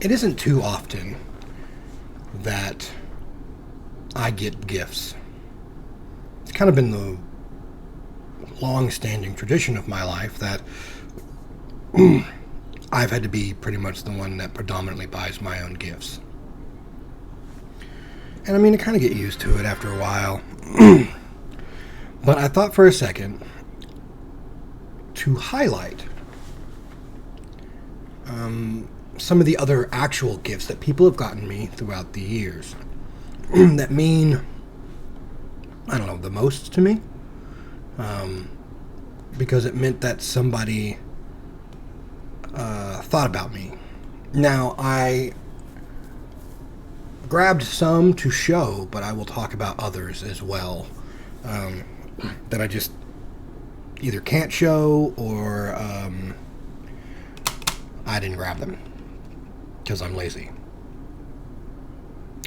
it isn't too often that I get gifts. It's kind of been the long-standing tradition of my life that I've had to be pretty much the one that predominantly buys my own gifts. And I mean, I kind of get used to it after a while. But I thought for a second to highlight some of the other actual gifts that people have gotten me throughout the years that mean, I don't know, the most to me. Because it meant that somebody thought about me. Now, I grabbed some to show, but I will talk about others as well that I just either can't show or I didn't grab them because I'm lazy.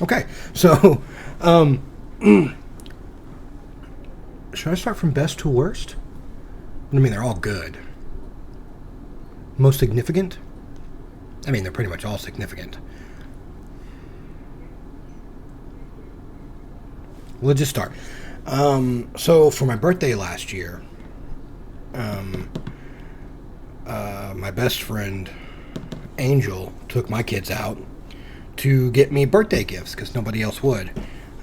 Okay, so should I start from best to worst? I mean, they're all good. Most significant? I mean, they're pretty much all significant. We'll just start. So for my birthday last year, my best friend Angel took my kids out to get me birthday gifts because nobody else would.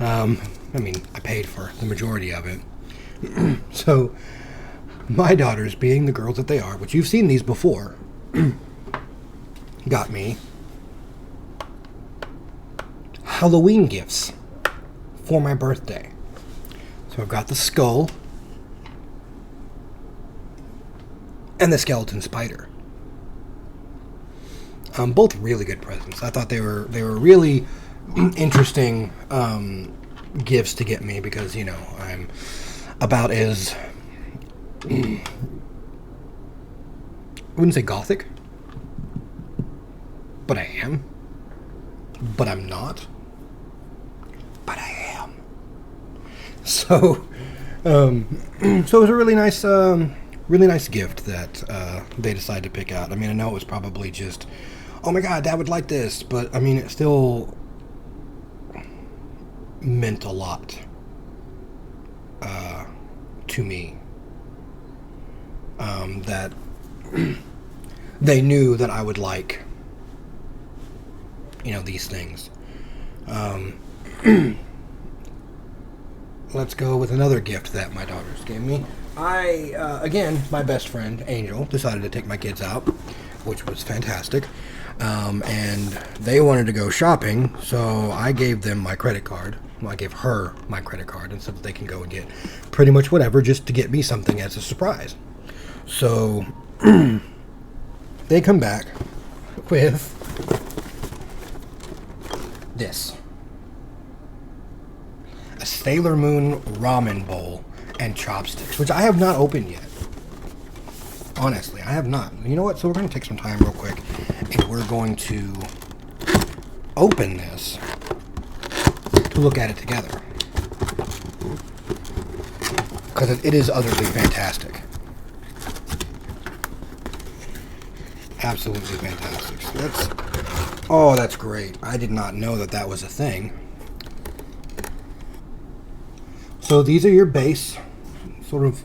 I mean, I paid for the majority of it. So my daughters, being the girls that they are, which you've seen these before, got me Halloween gifts for my birthday. So I've got the skull and the skeleton spider. Both really good presents. I thought they were really interesting gifts to get me because, you know, I'm about as I wouldn't say gothic, but I am. But I'm not. But I am. So, so it was a really nice gift that they decided to pick out. I mean, I know it was probably just, oh my God, Dad would like this, but I mean, it still meant a lot to me. That they knew that I would like, you know, these things. Let's go with another gift that my daughters gave me. Again, my best friend, Angel, decided to take my kids out, which was fantastic. And they wanted to go shopping, so I gave them my credit card. Well, I gave her my credit card and said that they can go and get pretty much whatever just to get me something as a surprise. So they come back with this. A Sailor Moon ramen bowl and chopsticks, which I have not opened yet. Honestly, I have not. You know what? So we're going to take some time real quick, and we're going to open this to look at it together. Because it is utterly fantastic. Absolutely fantastic. So that's great. I did not know that that was a thing. So these are your base, sort of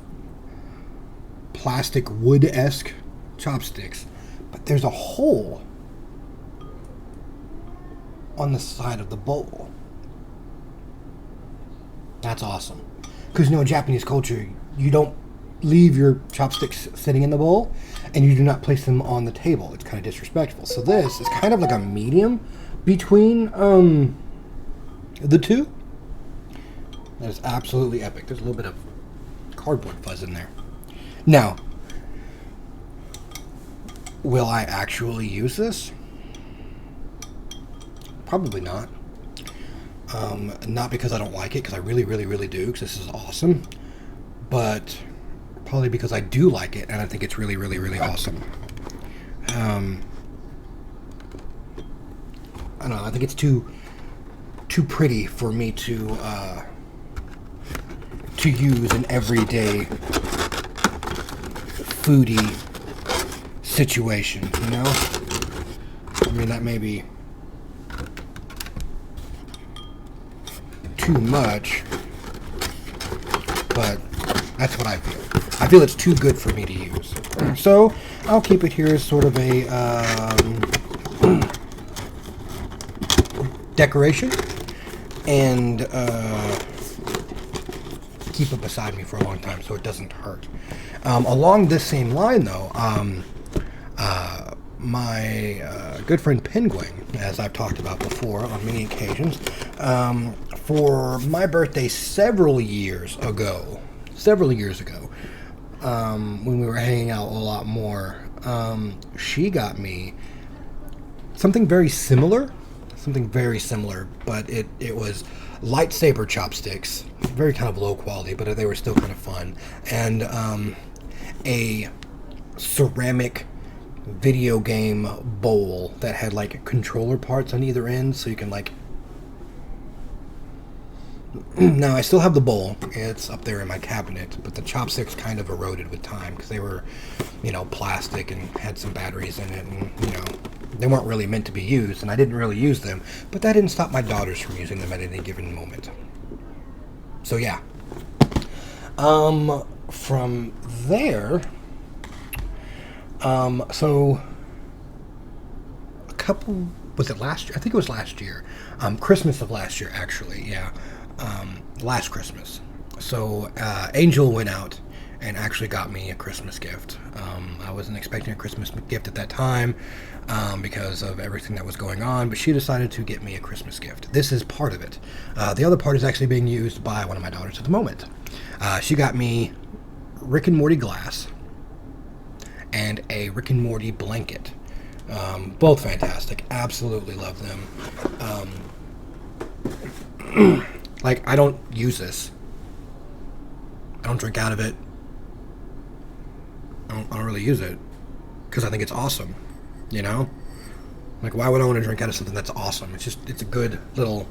plastic wood-esque chopsticks, but there's a hole on the side of the bowl. That's awesome. Because, you know, in Japanese culture, you don't leave your chopsticks sitting in the bowl, and you do not place them on the table. It's kind of disrespectful. So this is kind of like a medium between the two. That is absolutely epic. There's a little bit of cardboard fuzz in there. Now, will I actually use this? Probably not. Not because I don't like it, because I really, really, really do, because this is awesome. But probably because I do like it, and I think it's really, really, really awesome. I don't know. I think it's too pretty for me to use an everyday foodie situation, you know? I mean, that may be too much, but that's what I feel. I feel it's too good for me to use. So I'll keep it here as sort of a decoration, and keep it beside me for a long time so it doesn't hurt. Along this same line, though, my good friend Penguin, as I've talked about before on many occasions, for my birthday several years ago, when we were hanging out a lot more, she got me something very similar, but it was lightsaber chopsticks, very kind of low quality, but they were still kind of fun, and a ceramic video game bowl that had like controller parts on either end, so you can like. Now I still have the bowl; it's up there in my cabinet, but the chopsticks kind of eroded with time because they were, plastic and had some batteries in it, and they weren't really meant to be used, and I didn't really use them. But that didn't stop my daughters from using them at any given moment. So yeah. From there. So a couple, was it last year? I think it was last year. Christmas of last year, actually, yeah. Last Christmas. So, Angel went out and actually got me a Christmas gift. I wasn't expecting a Christmas gift at that time, because of everything that was going on, but she decided to get me a Christmas gift. This is part of it. The other part is actually being used by one of my daughters at the moment. She got me Rick and Morty glass and a Rick and Morty blanket. Both fantastic. Absolutely love them. Like, I don't use this. I don't drink out of it. I don't really use it because I think it's awesome. Like, why would I want to drink out of something that's awesome? It's a good little,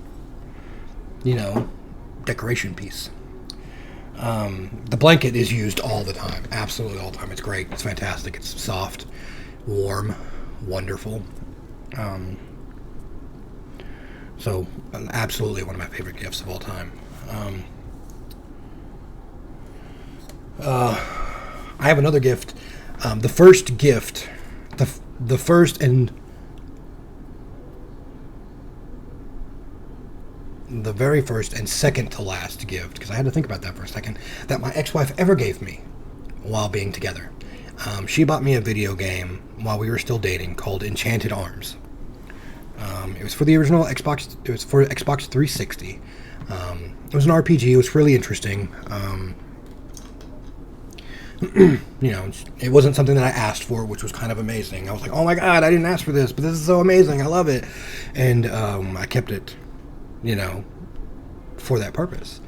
decoration piece. The blanket is used all the time, absolutely all the time. It's great. It's fantastic. It's soft, warm, wonderful. So, absolutely one of my favorite gifts of all time. I have another gift. The first gift, the first and the very first and second to last gift, because I had to think about that for a second, that my ex-wife ever gave me while being together. She bought me a video game while we were still dating called Enchanted Arms. It was for the original Xbox. It was for Xbox 360. It was an RPG. It was really interesting. It wasn't something that I asked for, which was kind of amazing. I was like, oh my god, I didn't ask for this, but this is so amazing. I love it. And I kept it, for that purpose.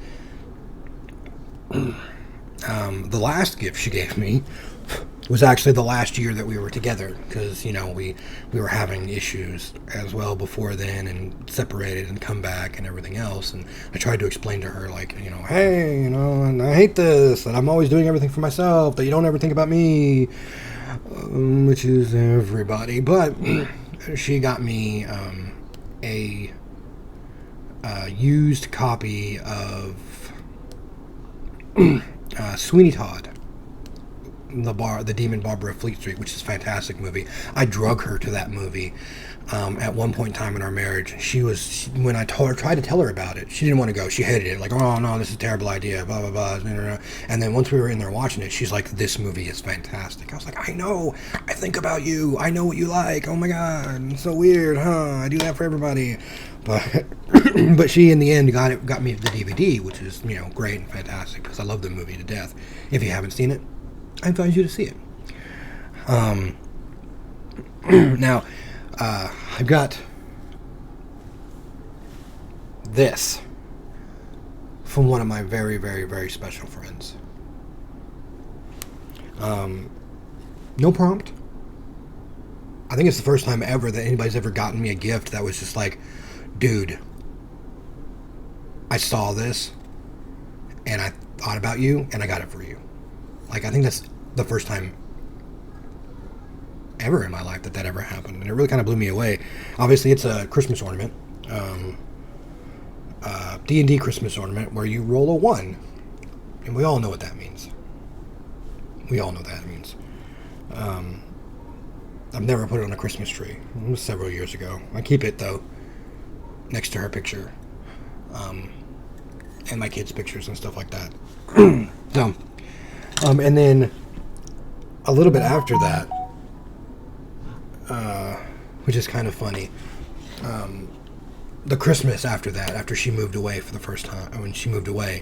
The last gift she gave me was actually the last year that we were together, because we were having issues as well before then, and separated and come back and everything else. And I tried to explain to her, like, hey, and I hate this, and I'm always doing everything for myself, that you don't ever think about me, which is everybody. But she got me a used copy of Sweeney Todd, the Demon Barber of Fleet Street, which is a fantastic movie. I drug her to that movie at one point in time in our marriage. When I tried to tell her about it, she didn't want to go. She hated it. Like, oh no, this is a terrible idea, blah, blah, blah. And then once we were in there watching it, she's like, this movie is fantastic. I was like, I know. I think about you. I know what you like. Oh my God. It's so weird, huh? I do that for everybody. But but she, in the end, got me the DVD, which is, great and fantastic, because I love the movie to death. If you haven't seen it, I advise you to see it. Now, I've got this from one of my very, very, very special friends. No prompt. I think it's the first time ever that anybody's ever gotten me a gift that was just like, dude, I saw this and I thought about you and I got it for you. Like, I think that's the first time ever in my life that ever happened, and it really kind of blew me away. Obviously, it's a Christmas ornament, D&D Christmas ornament where you roll a 1. And we all know what that means. We all know what that means. I've never put it on a Christmas tree. It was several years ago. I keep it, though, next to her picture. And my kids' pictures and stuff like that. So, and then a little bit after that, which is kind of funny, the Christmas after that, after she moved away for the first time, when she moved away,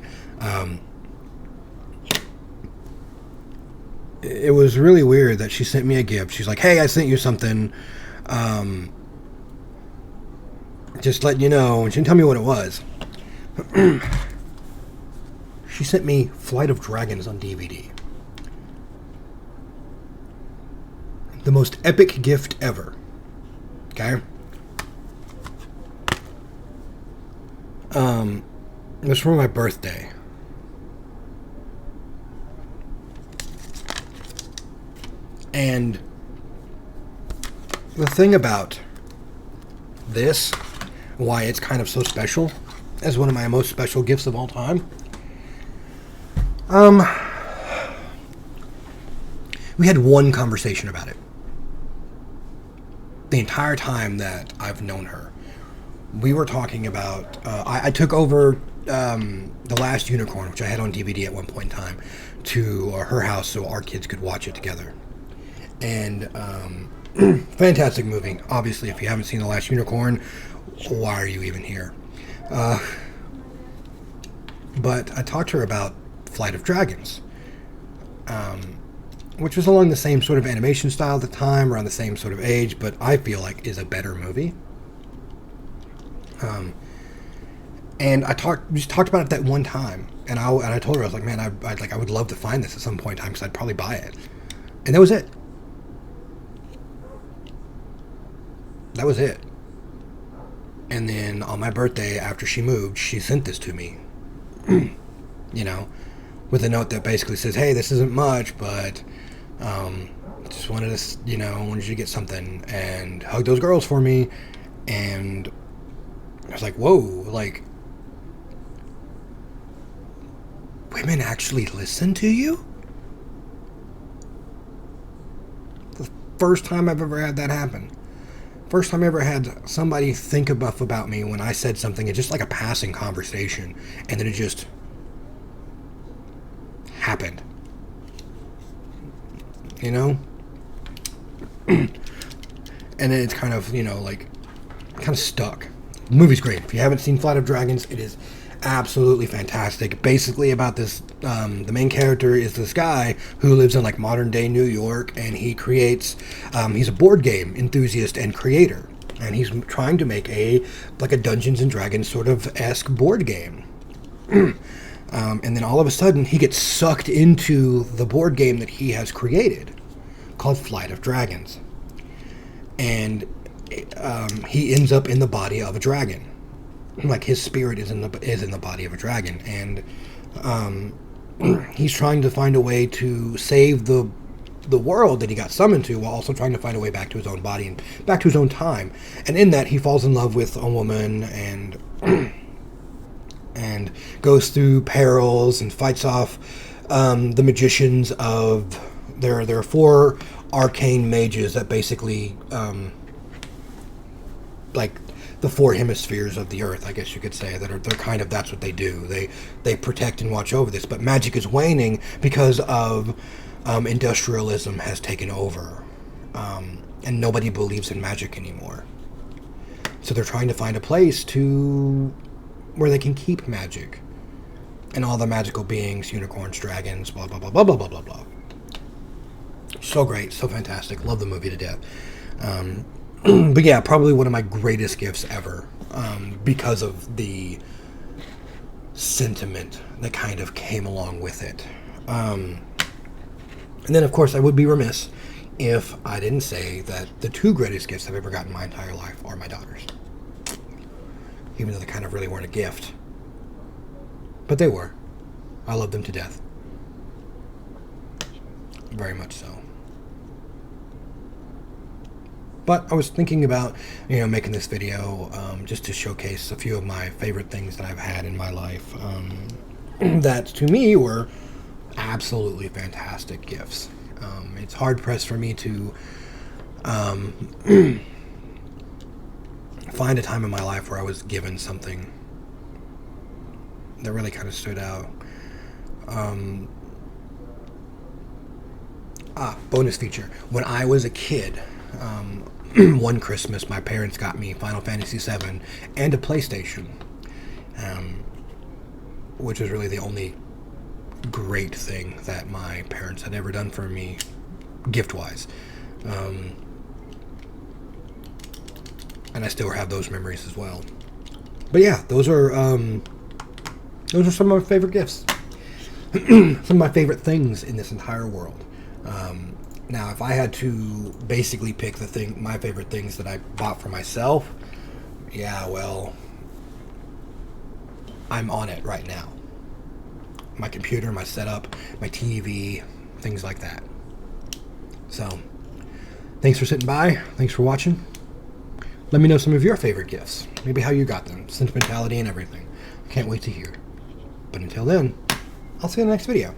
it was really weird that she sent me a gift. She's like, hey, I sent you something, just letting you know. And she didn't tell me what it was. She sent me Flight of Dragons on DVD. The most epic gift ever. Okay? It was for my birthday. And the thing about this, why it's kind of so special, as one of my most special gifts of all time, we had one conversation about it. The entire time that I've known her. We were talking about, I took over The Last Unicorn, which I had on DVD at one point in time, to her house so our kids could watch it together. And fantastic movie. Obviously, if you haven't seen The Last Unicorn, why are you even here? But I talked to her about Flight of Dragons, which was along the same sort of animation style at the time, around the same sort of age, but I feel like is a better movie. And we just talked about it that one time, and I told her, I was like, man, I would love to find this at some point in time because I'd probably buy it, and that was it. That was it. And then on my birthday, after she moved, she sent this to me, you know, with a note that basically says, hey, this isn't much, but just wanted to, you know, wanted you to get something, and hug those girls for me. And I was like, whoa, like, women actually listen to you? The first time I've ever had that happen. First time I ever had somebody think enough about me when I said something, it's just like a passing conversation, and then it just happened. You know? And then it's kind of, you know, like, kind of stuck. The movie's great. If you haven't seen Flight of Dragons, it is absolutely fantastic. Basically about this, the main character is this guy who lives in like modern day New York, and he creates, he's a board game enthusiast and creator, and he's trying to make a Dungeons and Dragons sort of esque board game. And then all of a sudden he gets sucked into the board game that he has created called Flight of Dragons, and he ends up in the body of a dragon. Like his spirit is in the body of a dragon, and he's trying to find a way to save the world that he got summoned to, while also trying to find a way back to his own body and back to his own time. And in that, he falls in love with a woman and and goes through perils and fights off the magicians of there are 4 arcane mages that basically like the 4 hemispheres of the earth, I guess you could say, they're kind of, that's what they do. They protect and watch over this, but magic is waning because of industrialism has taken over, and nobody believes in magic anymore. So they're trying to find a place where they can keep magic and all the magical beings, unicorns, dragons, blah blah blah blah blah blah blah blah. So great, so fantastic. Love the movie to death. But yeah, probably one of my greatest gifts ever, because of the sentiment that kind of came along with it. And then, of course, I would be remiss if I didn't say that the 2 greatest gifts I've ever gotten in my entire life are my daughters. Even though they kind of really weren't a gift. But they were. I love them to death. Very much so. But I was thinking about, making this video just to showcase a few of my favorite things that I've had in my life that to me were absolutely fantastic gifts. It's hard pressed for me to find a time in my life where I was given something that really kind of stood out. Bonus feature. When I was a kid, one Christmas, my parents got me Final Fantasy VII and a PlayStation, which was really the only great thing that my parents had ever done for me, gift-wise. And I still have those memories as well. But yeah, those are some of my favorite gifts. Some of my favorite things in this entire world. Now, if I had to basically pick my favorite things that I bought for myself, yeah, well, I'm on it right now. My computer, my setup, my TV, things like that. So, thanks for sitting by. Thanks for watching. Let me know some of your favorite gifts. Maybe how you got them. Sentimentality and everything. I can't wait to hear. But until then, I'll see you in the next video.